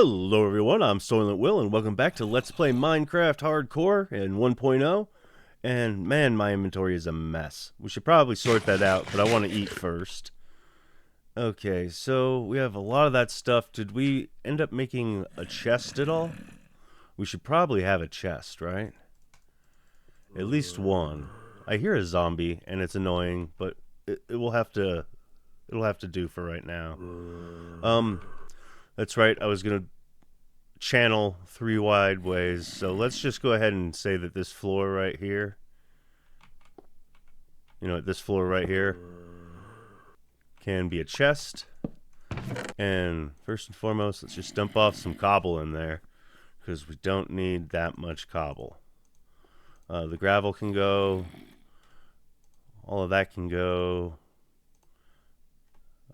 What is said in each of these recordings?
Hello everyone, I'm SoylentWill and welcome back to Let's Play Minecraft Hardcore in 1.0. And man, my inventory is a mess. We should probably sort that out, but I want to eat first. Okay, so we have a lot of that stuff. Did we end up making a chest at all? We should probably have a chest, right? At least one. I hear a zombie and it's annoying, but it'll have to do for right now. That's right, I was gonna channel 3 wide ways, so let's just go ahead and say that this floor right here, this floor right here can be a chest. And first and foremost, let's just dump off some cobble in there, because we don't need that much cobble. The gravel can go, all of that can go.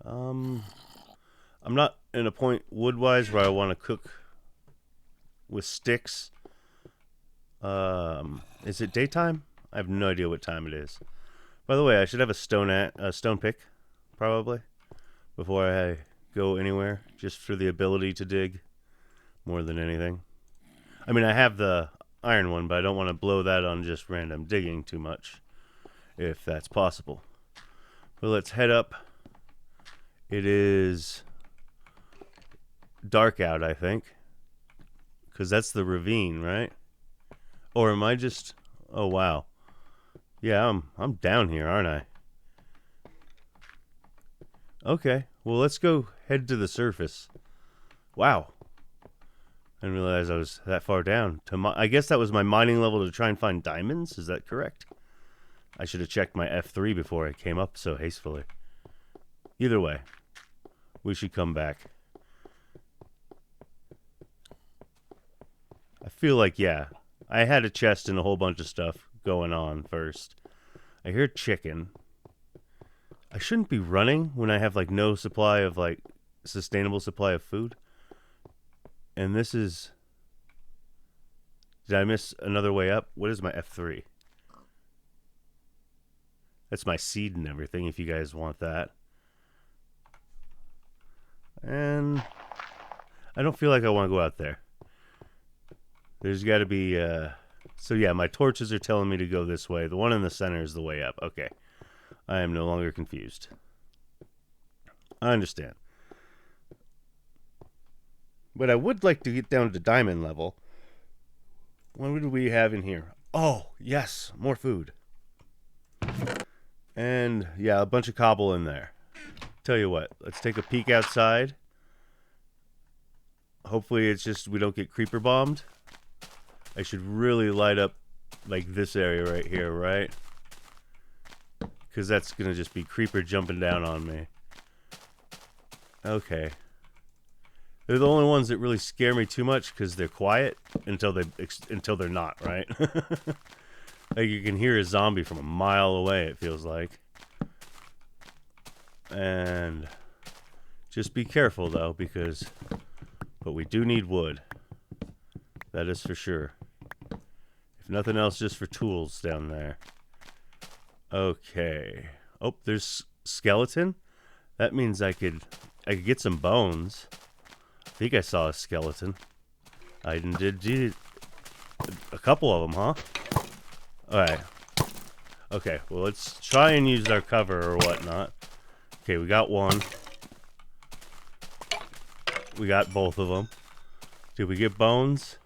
I'm not in a point wood-wise where I want to cook with sticks. Is it daytime? I have no idea what time it is. By the way, I should have a stone pick, probably, before I go anywhere, just for the ability to dig more than anything. I mean, I have the iron one, but I don't want to blow that on just random digging too much, if that's possible. But let's head up. It is dark out, I think, because that's the ravine, right? Or am I just... oh wow, yeah, I'm down here, aren't I? Okay, well, let's go head to the surface. Wow, I didn't realize I was that far down. I guess that was my mining level to try and find diamonds. Is that correct? I should have checked my F3 before I came up so hastily. Either way, we should come back. I feel like, yeah, I had a chest and a whole bunch of stuff going on first. I hear chicken. I shouldn't be running when I have, like, no supply of, like, sustainable supply of food. And this is... did I miss another way up? What is my F3? That's my seed and everything, if you guys want that. And I don't feel like I want to go out there. There's got to be, so yeah, my torches are telling me to go this way. The one in the center is the way up. Okay. I am no longer confused. I understand. But I would like to get down to diamond level. What do we have in here? Oh, yes, more food. And, yeah, a bunch of cobble in there. Tell you what, let's take a peek outside. Hopefully it's just we don't get creeper bombed. I should really light up like this area right here, right? Because that's going to just be creeper jumping down on me. Okay. They're the only ones that really scare me too much because they're quiet until they're not, right? Like you can hear a zombie from a mile away, it feels like. And just be careful though, but we do need wood. That is for sure. If nothing else, just for tools down there. Okay. Oh, there's skeleton. That means I could get some bones. I think I saw a skeleton. I did a couple of them, huh? All right. Okay. Well, let's try and use our cover or whatnot. Okay, we got one. We got both of them. Did we get bones?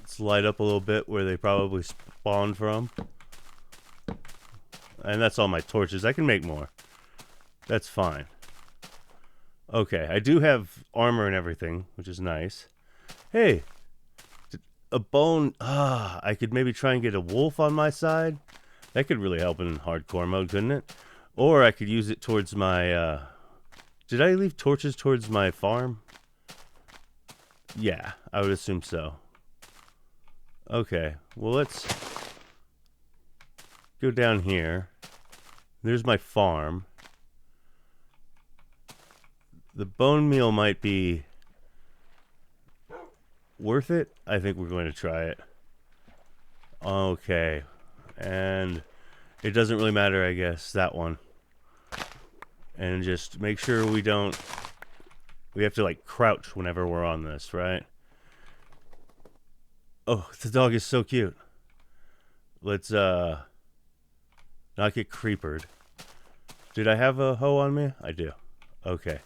Let's light up a little bit where they probably spawned from. And that's all my torches. I can make more. That's fine. Okay, I do have armor and everything, which is nice. Hey, a bone. I could maybe try and get a wolf on my side. That could really help in hardcore mode, couldn't it? Or I could use it towards my... did I leave torches towards my farm? Yeah, I would assume so. Okay, well, let's go down here. There's my farm. The bone meal might be worth it. I think we're going to try it. Okay, and it doesn't really matter, I guess, that one. And just make sure we don't We have to like crouch whenever we're on this, right? Oh, the dog is so cute. Let's not get creepered. Did I have a hoe on me? I do. Okay.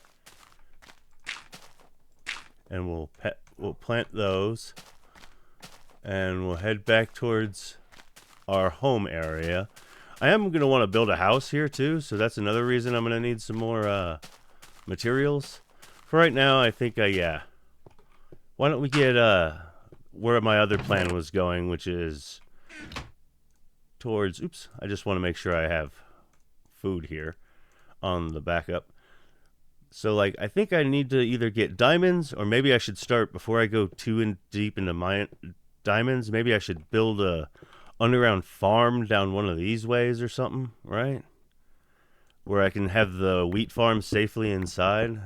And we'll plant those. And we'll head back towards our home area. I am going to want to build a house here too, so that's another reason I'm going to need some more materials. For right now, I think, yeah. Why don't we get where my other plan was going, which is towards, oops, I just want to make sure I have food here on the backup. So, like, I think I need to either get diamonds, or maybe I should start, before I go too in deep into my diamonds, maybe I should build a underground farm down one of these ways or something, right? Where I can have the wheat farm safely inside.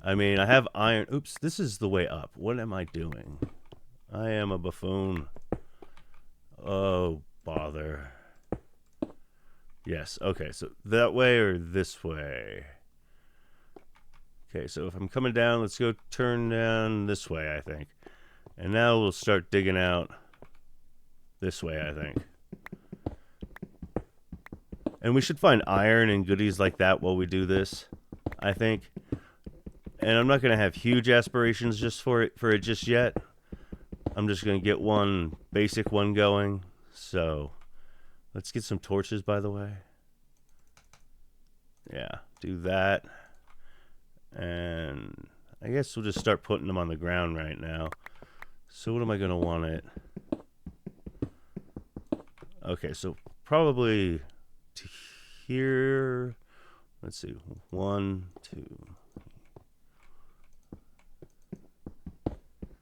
I mean, I have iron. Oops, this is the way up. What am I doing? I am a buffoon. Oh, bother. Yes, okay, so that way or this way? Okay, so if I'm coming down, let's go turn down this way, I think. And now we'll start digging out this way, I think. And we should find iron and goodies like that while we do this, I think. And I'm not going to have huge aspirations just for it just yet. I'm just going to get one basic one going. So, let's get some torches, by the way. Yeah, do that. And I guess we'll just start putting them on the ground right now. So what am I going to want it? Okay, so probably to here. Let's see. 1, 2,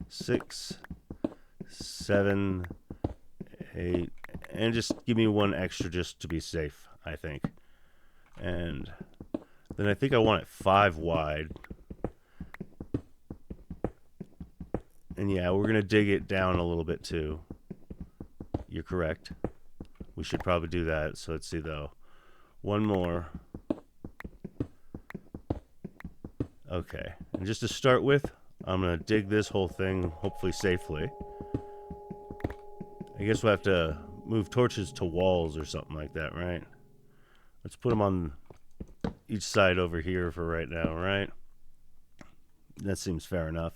6, 7, 8. And just give me one extra just to be safe, I think. And then I think I want it 5 wide. And yeah, we're going to dig it down a little bit too. You're correct. We should probably do that. So let's see though. One more. Okay. And just to start with, I'm going to dig this whole thing hopefully safely. I guess we'll have to move torches to walls or something like that, right? Let's put them on each side over here for right now, right? That seems fair enough.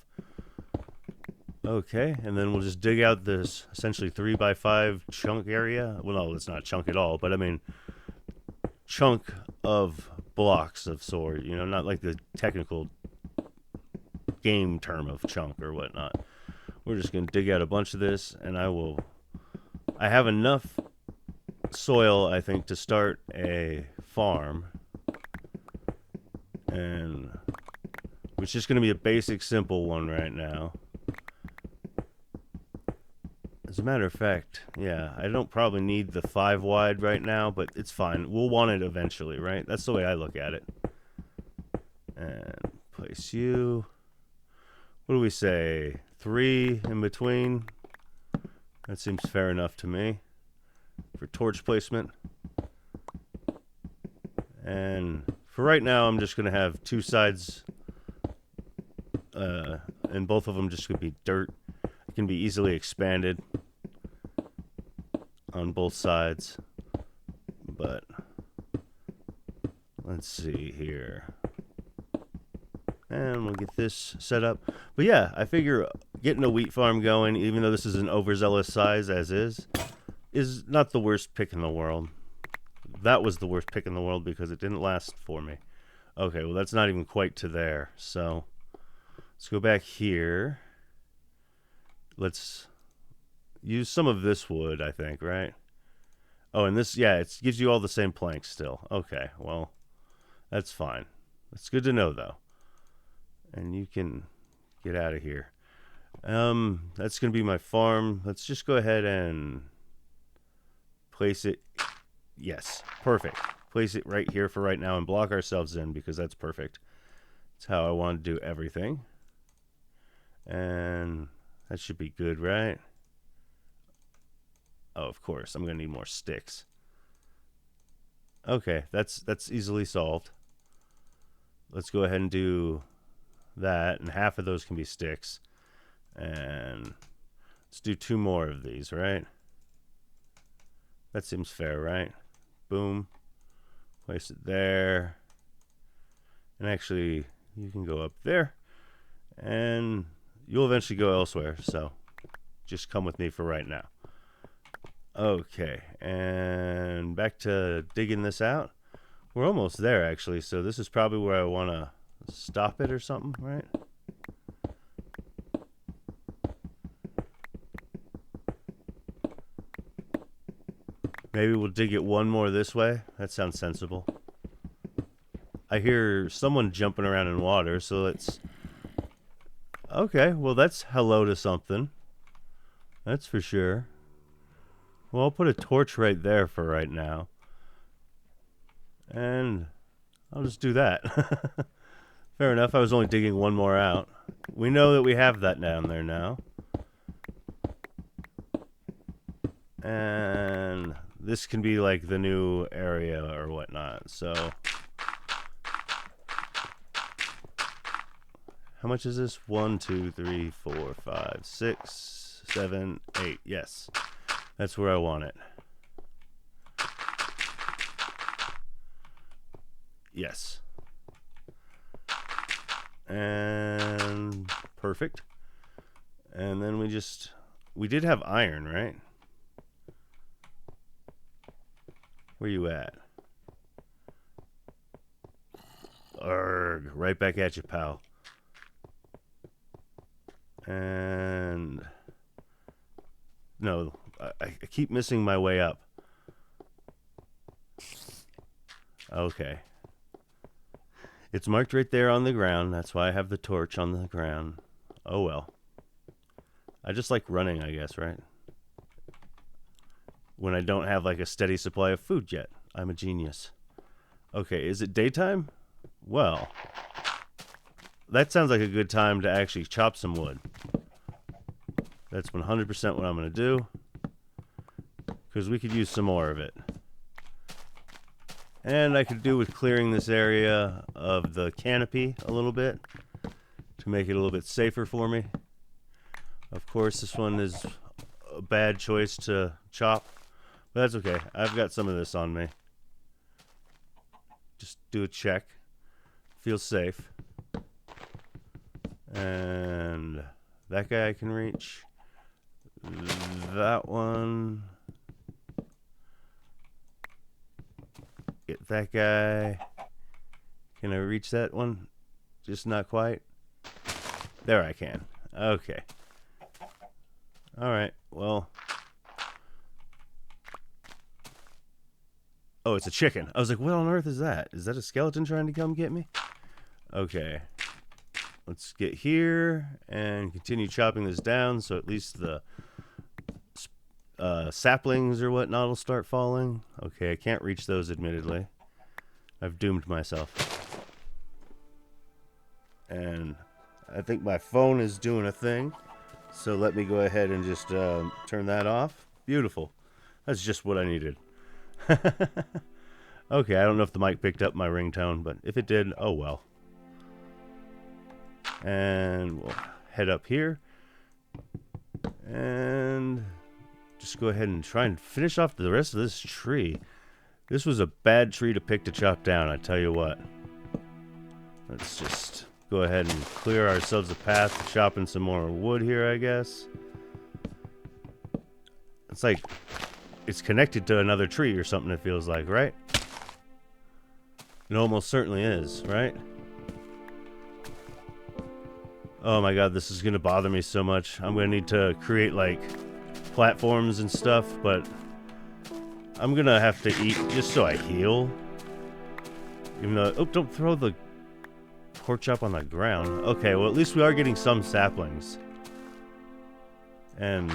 Okay, and then we'll just dig out this essentially 3x5 chunk area. Well, no, it's not chunk at all, but I mean chunk of blocks of sword, you know, not like the technical game term of chunk or whatnot. We're just going to dig out a bunch of this, and I have enough soil, I think, to start a farm. And it's just going to be a basic, simple one right now. As a matter of fact, yeah, I don't probably need the 5 wide right now, but it's fine. We'll want it eventually, right? That's the way I look at it. And place you. What do we say? 3 in between? That seems fair enough to me. For torch placement. And for right now, I'm just going to have 2 sides. And both of them just going to be dirt. It can be easily expanded on both sides. But let's see here. And we'll get this set up. But yeah, I figure getting a wheat farm going, even though this is an overzealous size as is not the worst pick in the world. That was the worst pick in the world because it didn't last for me. Okay, well that's not even quite to there. So let's go back here. Let's use some of this wood, I think, right? Oh, and this, yeah, it gives you all the same planks still. Okay, well, that's fine. That's good to know, though. And you can get out of here. That's going to be my farm. Let's just go ahead and place it. Yes, perfect. Place it right here for right now and block ourselves in because that's perfect. That's how I want to do everything. And that should be good, right? Oh, of course. I'm going to need more sticks. Okay, that's easily solved. Let's go ahead and do that, and half of those can be sticks. And let's do 2 more of these, right? That seems fair, right? Boom. Place it there. And actually, you can go up there. And you'll eventually go elsewhere, so just come with me for right now. Okay, and back to digging this out. We're almost there, actually, so this is probably where I want to stop it or something, right? Maybe we'll dig it one more this way. That sounds sensible. I hear someone jumping around in water, so let's... Okay, well, that's hello to something. That's for sure. Well, I'll put a torch right there for right now. And I'll just do that. Fair enough, I was only digging one more out. We know that we have that down there now. And this can be like the new area or whatnot, so... How much is this? 1, 2, 3, 4, 5, 6, 7, 8. Yes. That's where I want it. Yes. And perfect. And then we did have iron, right? Where you at? Arrgh. Right back at you, pal. And no, I keep missing my way up. Okay. It's marked right there on the ground. That's why I have the torch on the ground. Oh well. I just like running, I guess, right? When I don't have like a steady supply of food yet. I'm a genius. Okay, is it daytime? Well, that sounds like a good time to actually chop some wood. That's 100% what I'm going to do. Because we could use some more of it. And I could do with clearing this area of the canopy a little bit. To make it a little bit safer for me. Of course, this one is a bad choice to chop. But that's okay. I've got some of this on me. Just do a check. Feels safe. And that guy I can reach. That one. Get that guy. Can I reach that one? Just not quite. There I can. Okay. Alright, well. Oh, it's a chicken. I was like, what on earth is that? Is that a skeleton trying to come get me? Okay. Let's get here and continue chopping this down so at least the saplings or whatnot will start falling. Okay, I can't reach those admittedly. I've doomed myself. And I think my phone is doing a thing. So let me go ahead and just turn that off. Beautiful. That's just what I needed. Okay, I don't know if the mic picked up my ringtone, but if it did, oh well. And we'll head up here. And just go ahead and try and finish off the rest of this tree. This was a bad tree to pick to chop down, I tell you what. Let's just go ahead and clear ourselves a path to chopping some more wood here, I guess. It's like it's connected to another tree or something, it feels like, right? It almost certainly is, right? Oh my god, this is going to bother me so much. I'm going to need to create, like, platforms and stuff, but I'm going to have to eat just so I heal. Even though... Oh, don't throw the pork chop on the ground. Okay, well, at least we are getting some saplings. And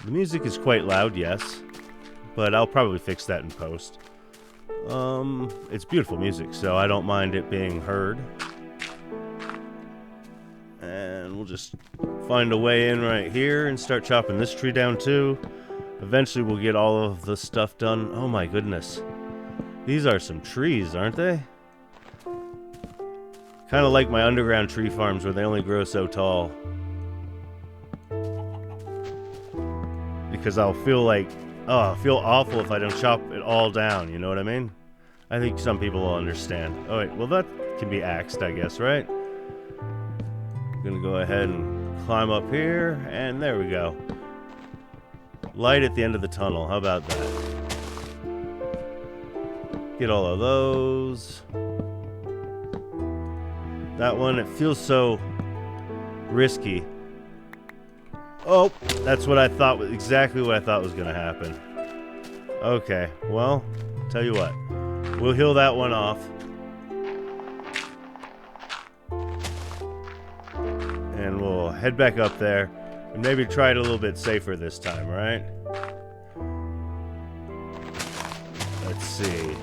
the music is quite loud, yes. But I'll probably fix that in post. It's beautiful music, so I don't mind it being heard. And we'll just find a way in right here and start chopping this tree down too. Eventually we'll get all of the stuff done. Oh my goodness. These are some trees, aren't they? Kind of like my underground tree farms where they only grow so tall. Because I'll feel like, oh, I'll feel awful if I don't chop it all down, you know what I mean? I think some people will understand. Oh wait, well that can be axed, I guess, right? I'm gonna go ahead and climb up here, and there we go. Light at the end of the tunnel, how about that? Get all of those. That one, it feels so risky. Oh, that's what I thought, exactly what I thought was going to happen. Okay, well, tell you what. We'll heal that one off. And we'll head back up there. And maybe try it a little bit safer this time, right? Let's see.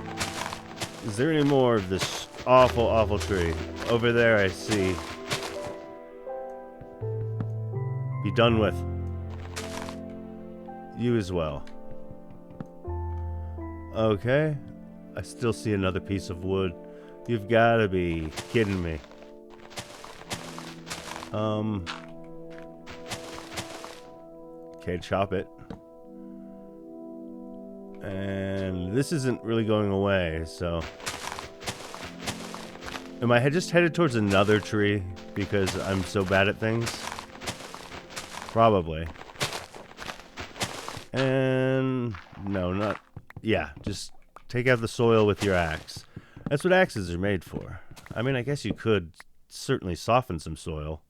Is there any more of this awful, awful tree? Over there I see. Be done with. You as well. Okay. I still see another piece of wood. You've got to be kidding me. Okay, chop it. And this isn't really going away, so... Am I just headed towards another tree because I'm so bad at things? Probably. And... no, not... yeah, just take out the soil with your axe. That's what axes are made for. I mean, I guess you could certainly soften some soil.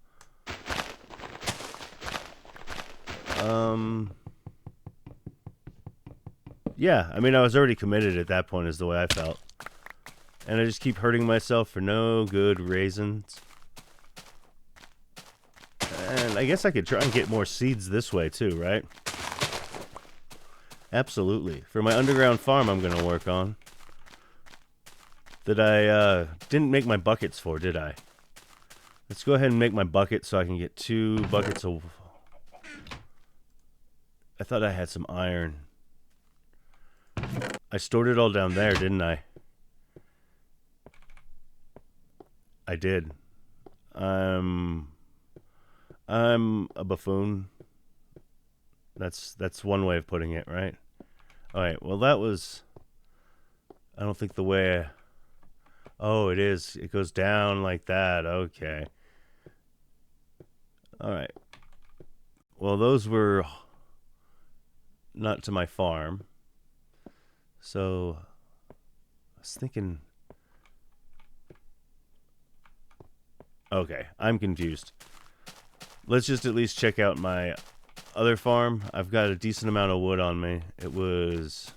Yeah, I mean, I was already committed at that point is the way I felt. And I just keep hurting myself for no good reasons. And I guess I could try and get more seeds this way too, right? Absolutely. For my underground farm I'm going to work on. That I didn't make my buckets for, did I? Let's go ahead and make my bucket so I can get 2 buckets of... I thought I had some iron. I stored it all down there, didn't I? I did. I'm a buffoon. That's one way of putting it, right? Alright, well that was... I don't think the way... Oh, it is. It goes down like that. Okay. Alright. Well, those were not to my farm. So, I was thinking... Okay, I'm confused. Let's just at least check out my other farm. I've got a decent amount of wood on me. It was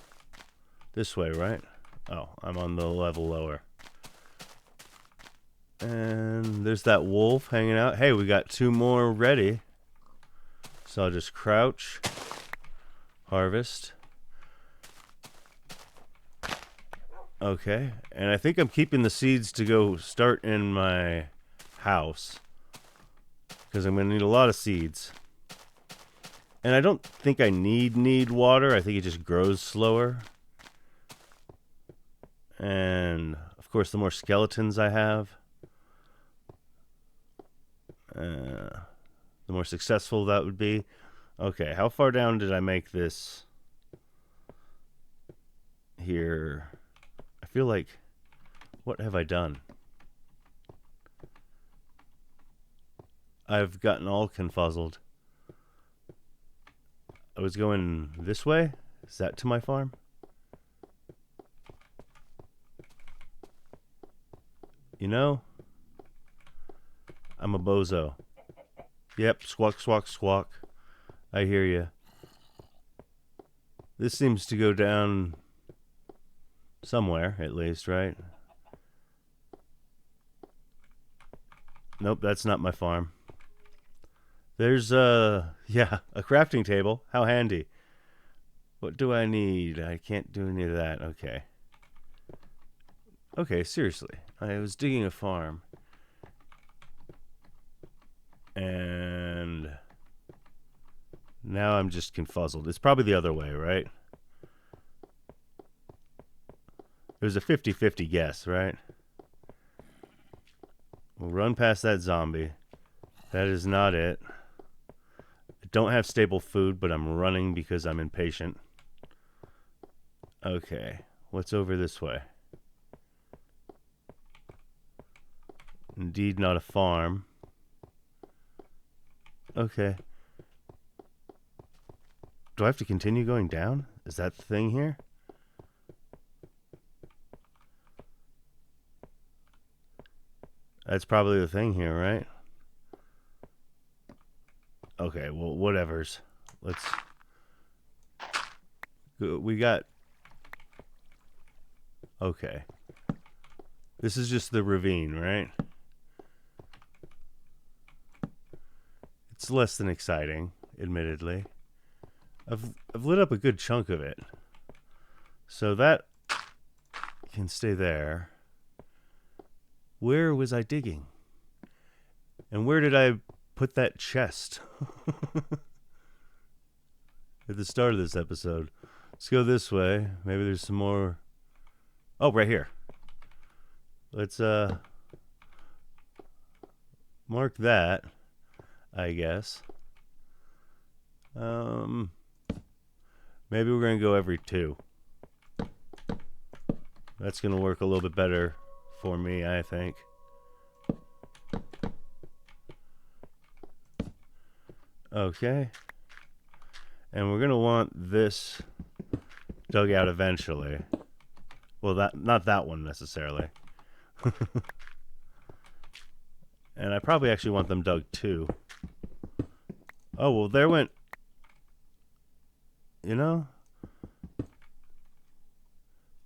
this way, right? Oh, I'm on the level lower. And there's that wolf hanging out. Hey, we got 2 more ready. So I'll just crouch, harvest. Okay, and I think I'm keeping the seeds to go start in my house. Because I'm going to need a lot of seeds. And I don't think I need water. I think it just grows slower. And, of course, the more skeletons I have, the more successful that would be. Okay, how far down did I make this here? I feel like, what have I done? I've gotten all confuzzled. I was going this way? Is that to my farm? You know, I'm a bozo. Yep, squawk, squawk, squawk. I hear you. This seems to go down somewhere, at least, right? Nope, that's not my farm. There's yeah, a crafting table. How handy. What do I need? I can't do any of that. Okay. Okay, seriously. I was digging a farm. And now I'm just confuzzled. It's probably the other way, right? It was a 50-50 guess, right? run past that zombie. That is not it. I don't have stable food, but I'm running because I'm impatient. Okay, what's over this way? Indeed not a farm. Okay. Do I have to continue going down? Is that the thing here? That's probably the thing here, right? Okay, well, whatevers. Let's... We got... Okay. This is just the ravine, right? It's less than exciting, admittedly. I've lit up a good chunk of it. So that can stay there. Where was I digging? And where did I put that chest? At the start of this episode. Let's go this way. Maybe there's some more. Oh, right here. Let's mark that, I guess. Maybe we're gonna go every 2. That's gonna work a little bit better for me, I think. Okay. And we're gonna want this dug out eventually. Well, not that one necessarily. And I probably actually want them dug too. Oh, well, there went... You know?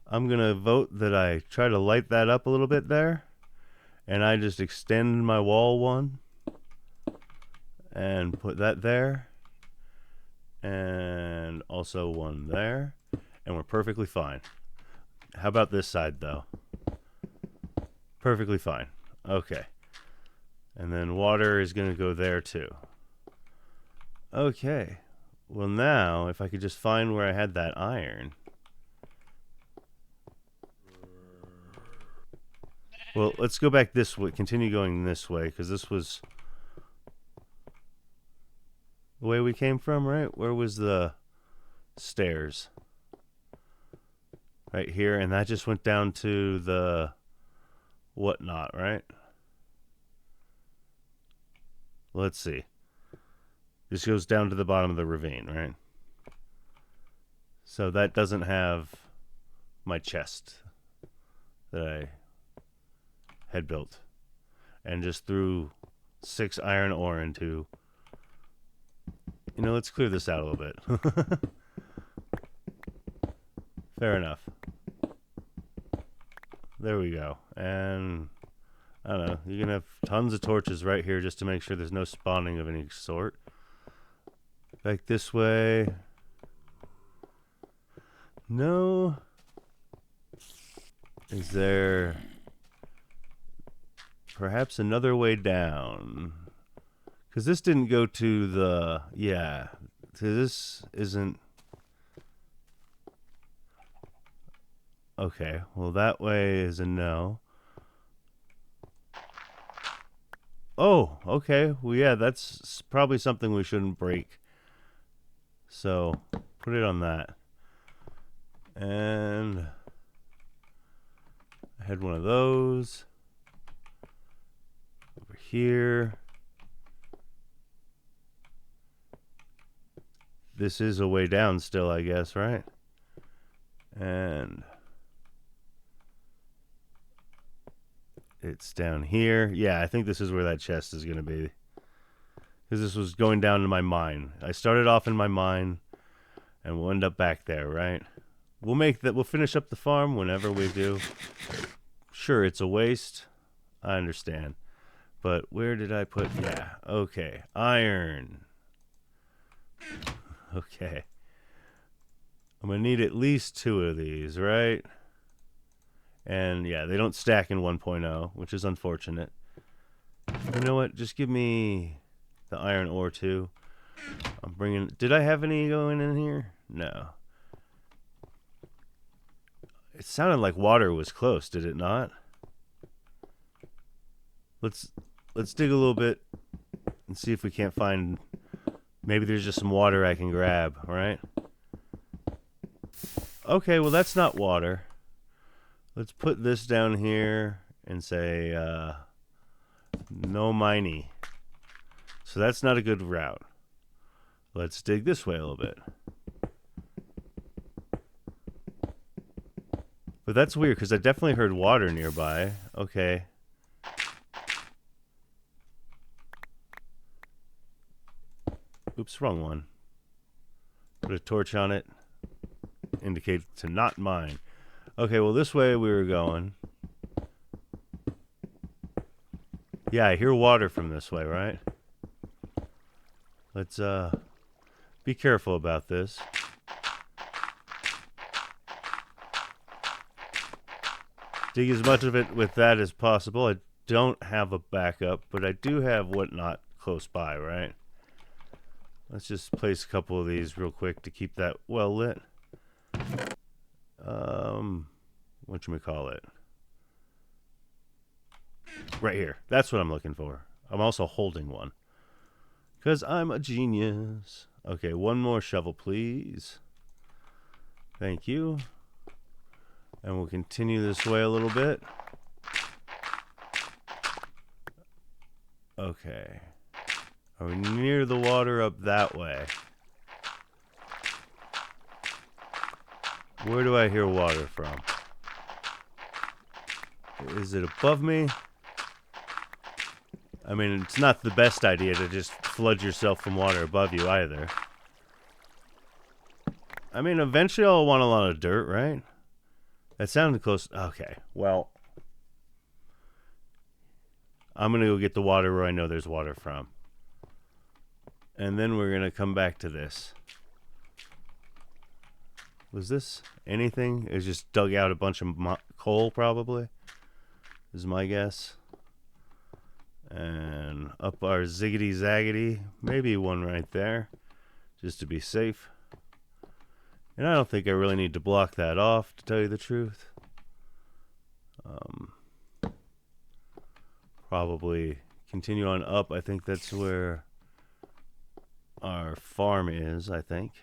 I'm going to vote that I try to light that up a little bit there. And I just extend my wall one. And put that there. And also one there. And we're perfectly fine. How about this side, though? Perfectly fine. Okay. And then water is going to go there, too. Okay. Well, now, if I could just find where I had that iron. Well, let's go back this way. Continue going this way, because this was the way we came from, right? Where was the stairs? Right here, and that just went down to the whatnot, right? Let's see. This goes down to the bottom of the ravine, right? So that doesn't have my chest that I had built. And just threw 6 iron ore into... You know, let's clear this out a little bit. Fair enough. There we go. And... I don't know. You can have tons of torches right here just to make sure there's no spawning of any sort. Back this way. No. Is there perhaps another way down? Because this didn't go to the... Yeah. This isn't... Okay. Well, that way is a no. Oh, okay. Well, yeah, that's probably something we shouldn't break. So, put it on that. And I had one of those. Over here. This is a way down still, I guess, right? And... it's down here. Yeah, I think this is where that chest is going to be. Because this was going down to my mine. I started off in my mine, and we'll end up back there, right? We'll make that. We'll finish up the farm whenever we do. Sure, it's a waste. I understand. But where did I put... Yeah, okay. Iron. Okay. I'm going to need at least 2 of these, right? And yeah, they don't stack in 1.0, which is unfortunate. You know what? Just give me the iron ore too. I'm bringing... Did I have any going in here? No. It sounded like water was close, did it not? Let's let's dig a little bit and see if we can't find, maybe there's just some water I can grab, all right? Okay, well that's not water. Let's put this down here and say no miney. So that's not a good route. Let's dig this way a little bit. But that's weird because I definitely heard water nearby. Okay. Oops, wrong one. Put a torch on it. Indicate to not mine. Okay, well this way we were going. Yeah, I hear water from this way, right? Let's be careful about this. Dig as much of it with that as possible. I don't have a backup, but I do have whatnot close by, right? Let's just place a couple of these real quick to keep that well lit. Whatchamacallit? Right here. That's what I'm looking for. I'm also holding one. Because I'm a genius. Okay, one more shovel, please. Thank you. And we'll continue this way a little bit. Okay. Are we near the water up that way? Where do I hear water from? Is it above me? I mean, it's not the best idea to just flood yourself from water above you either. I mean, eventually I'll want a lot of dirt, right? That sounded close. Okay, well, I'm going to go get the water where I know there's water from. And then we're going to come back to this. Was this anything? It was just dug out a bunch of coal, probably, is my guess. And up our ziggity zaggity. Maybe one right there, just to be safe. And I don't think I really need to block that off, to tell you the truth. Probably continue on up. I think that's where our farm is, I think.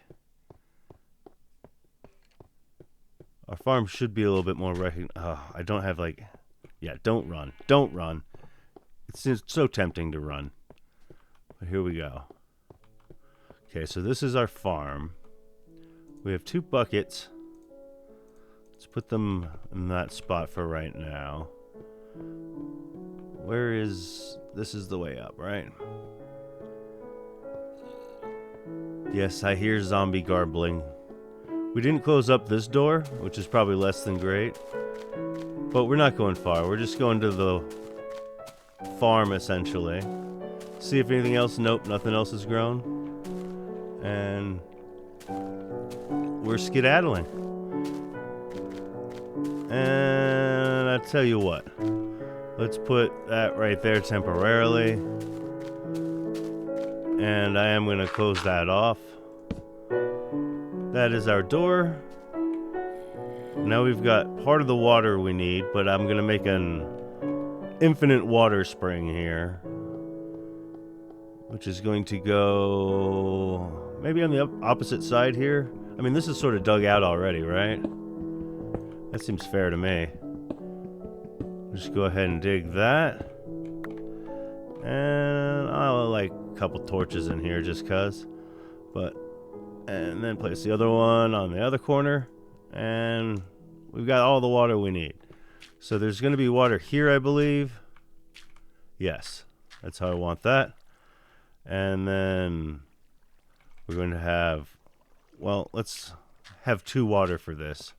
Our farm should be a little bit more I don't have like... Yeah, don't run. Don't run. It's so tempting to run. But here we go. Okay, so this is our farm. We have 2 buckets. Let's put them in that spot for right now. Where is... This is the way up, right? Yes, I hear zombie garbling. We didn't close up this door, which is probably less than great. But we're not going far. We're just going to the farm, essentially. See if anything else... Nope, nothing else has grown. And... we're skedaddling. And I tell you what, let's put that right there temporarily. And I am going to close that off. That is our door. Now we've got part of the water we need, but I'm going to make an infinite water spring here, which is going to go maybe on the opposite side here. I mean, this is sort of dug out already, right? That seems fair to me. Just go ahead and dig that. And I'll like a couple torches in here just cuz. And then place the other one on the other corner. And we've got all the water we need. So there's going to be water here, I believe. Yes, that's how I want that. And then we're going to have... Well, let's have 2 water for this.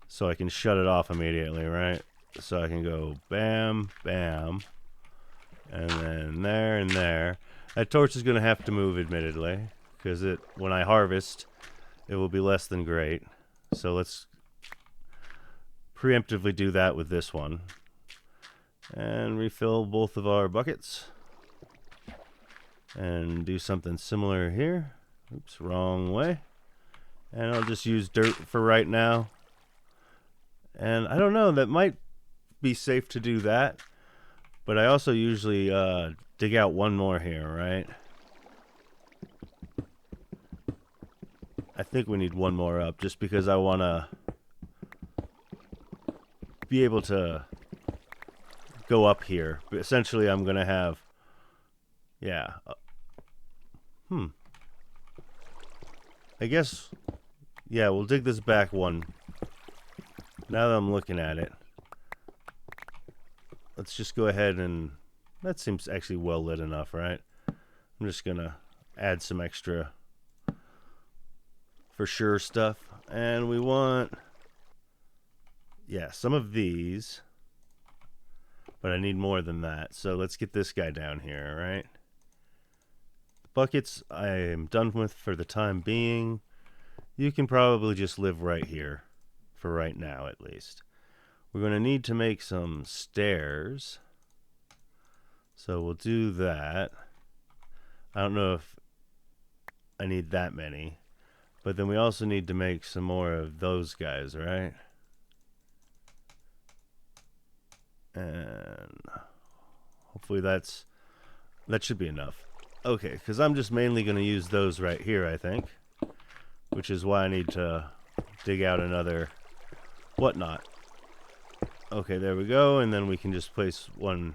So I can shut it off immediately, right? So I can go bam, bam. And then there and there. That torch is going to have to move, admittedly. Because when I harvest, it will be less than great. So let's preemptively do that with this one. And refill both of our buckets. And do something similar here. Oops, wrong way. And I'll just use dirt for right now. And I don't know, that might be safe to do that. But I also usually dig out one more here, right? I think we need one more up just because I want to be able to go up here. But essentially, I'm going to have... Yeah. I guess... Yeah, we'll dig this back one. Now that I'm looking at it. Let's just go ahead and... That seems actually well lit enough, right? I'm just going to add some extra for sure stuff. And we want... Yeah, some of these. But I need more than that. So let's get this guy down here, right? Buckets I am done with for the time being. You can probably just live right here. For right now, at least. We're going to need to make some stairs. So we'll do that. I don't know if I need that many. But then we also need to make some more of those guys, right? And hopefully that should be enough. Okay, because I'm just mainly going to use those right here, I think. Which is why I need to dig out another whatnot. Okay, there we go. And then we can just place one.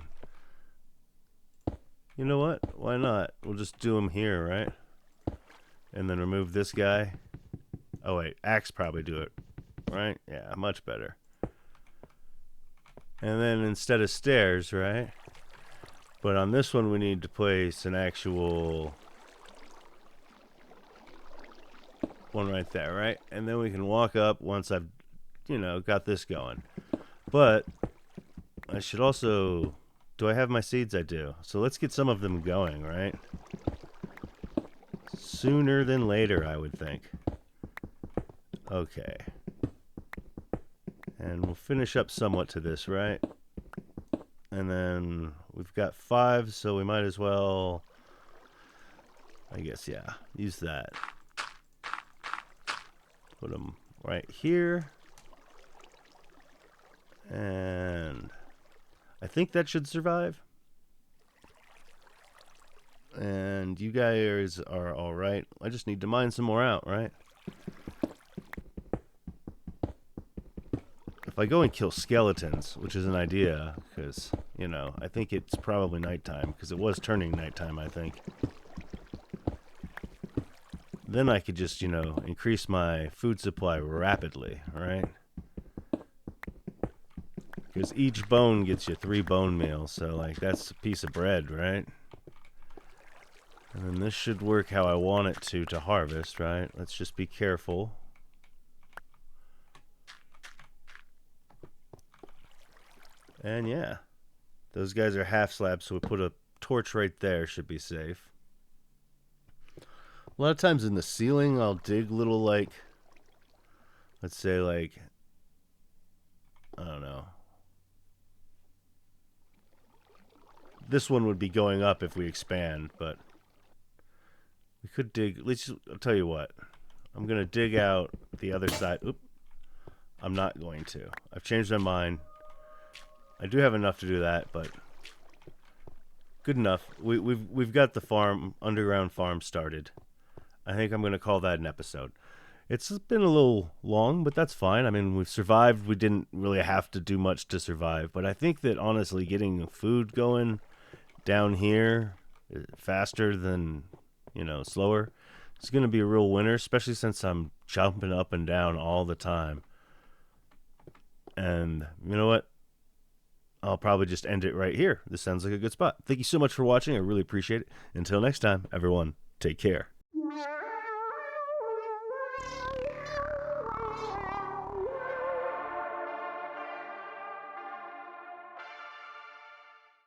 You know what? Why not? We'll just do them here, right? And then remove this guy. Oh, wait. Axe probably do it. Right? Yeah, much better. And then instead of stairs, right? But on this one, we need to place an actual one right there, right? And then we can walk up once I've, got this going. But I should also... Do I have my seeds? I do. So let's get some of them going, right? Sooner than later, I would think. Okay. And we'll finish up somewhat to this, right? And then we've got 5, so we might as well... I guess, yeah. Use that. Put them right here. And I think that should survive. And you guys are all right. I just need to mine some more out, right? If I go and kill skeletons, which is an idea, because, I think it's probably nighttime, because it was turning nighttime, I think. Then I could just, increase my food supply rapidly, right? Because each bone gets you 3 bone meal, so, that's a piece of bread, right? And then this should work how I want it to harvest, right? Let's just be careful. And yeah, those guys are half slabs, so we put a torch right there, should be safe. A lot of times in the ceiling, I'll dig little, let's say, I don't know. This one would be going up if we expand, but we could dig, I'll tell you what. I'm going to dig out the other side. Oop. I'm not going to. I've changed my mind. I do have enough to do that, but good enough. We've got the underground farm started. I think I'm going to call that an episode. It's been a little long, but that's fine. I mean, we've survived. We didn't really have to do much to survive, but I think that honestly getting food going down here faster than, slower, it's going to be a real winner, especially since I'm jumping up and down all the time. And you know what? I'll probably just end it right here. This sounds like a good spot. Thank you so much for watching. I really appreciate it. Until next time, everyone, take care.